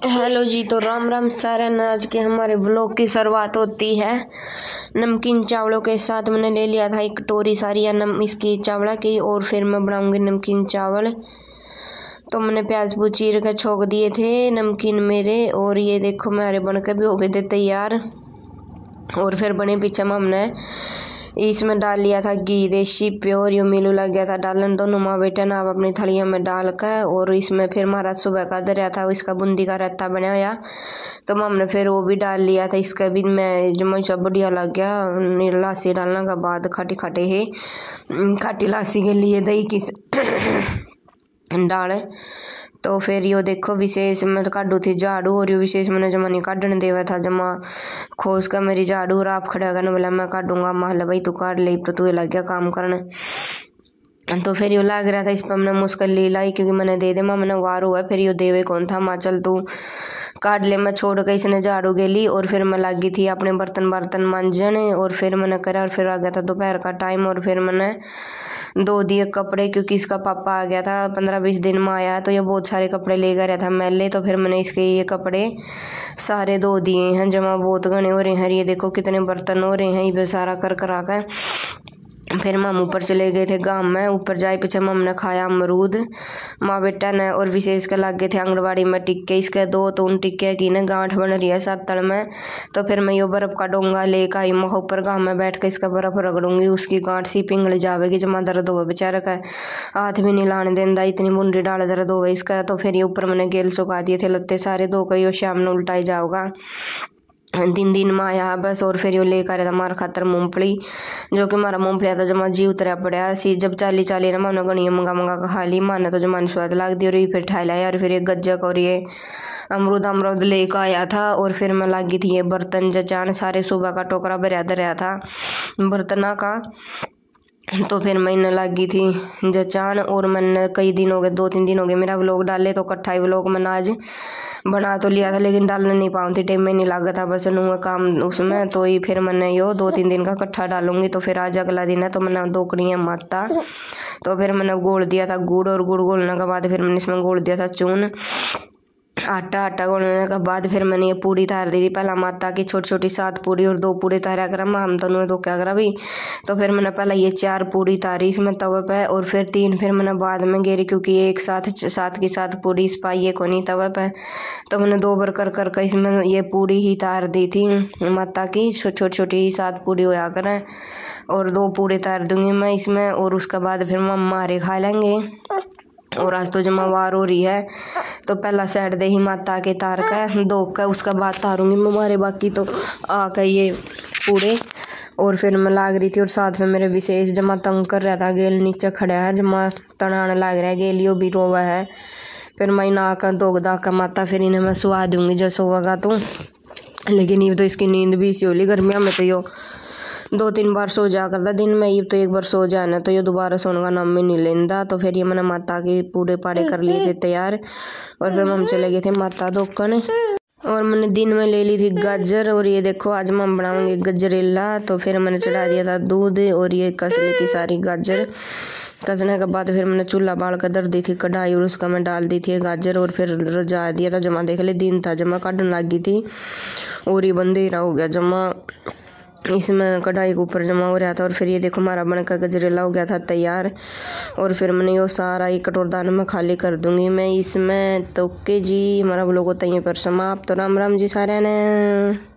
Hello जी, तो राम राम सारन। आज के हमारे ब्लॉग की शुरुआत होती है नमकीन चावलों के साथ। मैंने ले लिया था एक कटोरी सारी या इसकी चावला की, और फिर मैं बनाऊंगी नमकीन चावल। तो मैंने प्याज पूज चीर के छोंक दिए थे नमकीन मेरे, और ये देखो मेरे बन के भी हो गए थे तैयार। और फिर बने पीछे में हमने इसमें डाल लिया था घी, देसी प्योर। यो मिलू लग गया था डालन, दोनों माँ बेटे ना अब अपनी थलियों में डाल कर। और इसमें फिर हमारा सुबह का दरिया था, इसका बूंदी का रायता बना हुआ, तो हमने फिर वो भी डाल लिया था। इसका भी मैं जो बढ़िया लग गया। लासी डालने के बाद खटी खटे है, खटी लासी के लिए दही की डाल। तो फिर यो देखो विशेष मैं काटू थी झाड़ू, और यो विशेष मैंने जमा नहीं काटने देवा था, जमा खोज का मेरी झाड़ू। और आप खड़ा करने बोला मैं काटूंगा, महल भाई तू काट ले, तो तू लग गया काम करने। तो फिर यो लग रहा था इस पर हमने मुश्किल ले लाई, क्योंकि मैंने दे दे माँ मैंने वार हुआ। फिर यो देवे कौन था, माँ चल तू काट ले। मैं छोड़ के इसने झाड़ू गेली, और फिर मैं लगी थी अपने बर्तन मांजने। और फिर मैंने करा, और फिर आ गया था दोपहर का टाइम। और फिर मैंने धो दिए कपड़े, क्योंकि इसका पापा आ गया था 15-20 दिन में आया, तो ये बहुत सारे कपड़े ले गया था मैले। तो फिर मैंने इसके ये कपड़े सारे धो दिए हैं, जमा बहुत घने हो रहे हैं। ये देखो कितने बर्तन हो रहे हैं, ये सारा कर करा कर। फिर हम ऊपर चले गए थे गांव में। ऊपर जाए पीछे मम ने खाया अमरूद माँ बेटा ने, और विशेष के लग गए थे आंगनबाड़ी में टिक्के इसके दो। तो उन टिक्के की ने गांठ बन रही है सातड़ में। तो फिर मैं यो बर्फ का डोंगा लेकर आई, मैं ऊपर गाँव में बैठ के इसका बर्फ रगड़ूंगी, उसकी गांठ सी पिघल जाएगी। जमा दर्द हो बेचारा का हाथ भी नहीं लाने देंदा, इतनी बूंदी डाल दर्द हो इसका। तो फिर ये ऊपर मैंने गेल सुखा दिए थे लत्ते सारे, धो कर शाम में उल्टाई जाओगा। 3 दिन में आया बस। और फिर यो लेकर आया था हमारा खातर मूंगफली, जो कि हमारा मूंगफली आता जमा जी उतरा पड़ा सी। जब चाली ना मानो गणी मंगा खा ली, माने तो जमान स्वाद लग दी। और ये फिर ठाई लाया, और फिर ये गज्जक और ये अमरूद लेकर आया था। और फिर मैं लगी थी ये बर्तन जचान, सारे सुबह का टोकरा भरा धरा था बर्तना का। तो फिर मैंने लगी थी जचान। और मैंने कई दिन हो गए, 2-3 दिन हो गए मेरा व्लॉग डाले, तो इकट्ठा ही व्लॉग मैंने आज बना तो लिया था, लेकिन डालने नहीं पाऊँ थी, टाइम में नहीं लगा था बस नूंगा काम उसमें। तो ही फिर मैंने यो 2-3 दिन का इकट्ठा डालूंगी। तो फिर आज अगला दिन है, तो मैंने 2 कड़ियाँ माता। तो फिर मैंने गोल दिया था गुड़, और गुड़ घोलने के बाद फिर मैंने इसमें गोल दिया था चून। आटा घोलने के बाद फिर मैंने ये पूड़ी तार दी थी पहला माता की, छोटी छोटी 7 पूड़ी, और 2 पूड़ी तारा करा हम दोनों तो क्या करा भी। तो फिर मैंने पहले ये 4 पूड़ी तारी इसमें तवे पे, और फिर 3 फिर मैंने बाद में गेरी, क्योंकि एक साथ 7 की 7 पूड़ी इस पाइए को नहीं तवे पे। तो मैंने 2 बार कर इसमें ये पूड़ी ही तार दी थी माता की, छोटी छोटी 7 पूड़ी होया करें, और 2 पूड़ी तार दूंगी मैं इसमें। और उसके बाद फिर मम्मा हमारे खा लेंगे। और आज तो जमावार हो रही है, तो पहला साइड दे ही माता के तार का धो कर उसका बाद तारूंगी मैं हमारे, बाकी तो आकर ये पूरे। और फिर मैं लाग रही थी, और साथ में मेरे विशेष जमा तंग कर रहा था, गेल नीचे खड़ा है जमा तनाने लाग रहा है, गेलियो भी रोवा है। फिर मैं ना कर दो दाका माता, फिर इन्हें मैं सुहा दूंगी जब सोएगा तो। लेकिन ये तो इसकी नींद भी इसी होली गर्मियों में, तो यो 2-3 बार सो जा करता दिन में, ये तो एक बार सो जाए ना तो ये दोबारा सोने का नाम भी नहीं लेंदा। तो फिर ये मैंने माता के पूरे पाड़े कर लिए थे तैयार, और फिर हम चले गए थे माता धोकने। और मैंने दिन में ले ली थी गाजर, और ये देखो आज हम बनाएंगे गजरेला। तो फिर मैंने चढ़ा दिया था दूध, और ये कस ली थी सारी गाजर। कसने के बाद फिर मैंने चूल्हा बाल कर दर दी थी कढ़ाई, और उसका मैं डाल दी थी गाजर, और फिर रजा दिया था जमा। देख ले दिन था जमा काटने लगी थी, और ये बंदेरा हो गया जमा इसमें कढ़ाई के ऊपर जमा हो रहा था। और फिर ये देखो हमारा बनकर गजरेला हो गया था तैयार। और फिर मैंने ये सारा एक कटोरदान में खाली कर दूंगी मैं इसमें। तो के जी हमारा ब्लॉग होता है यहीं पर समाप्त। तो राम राम जी सारे ने।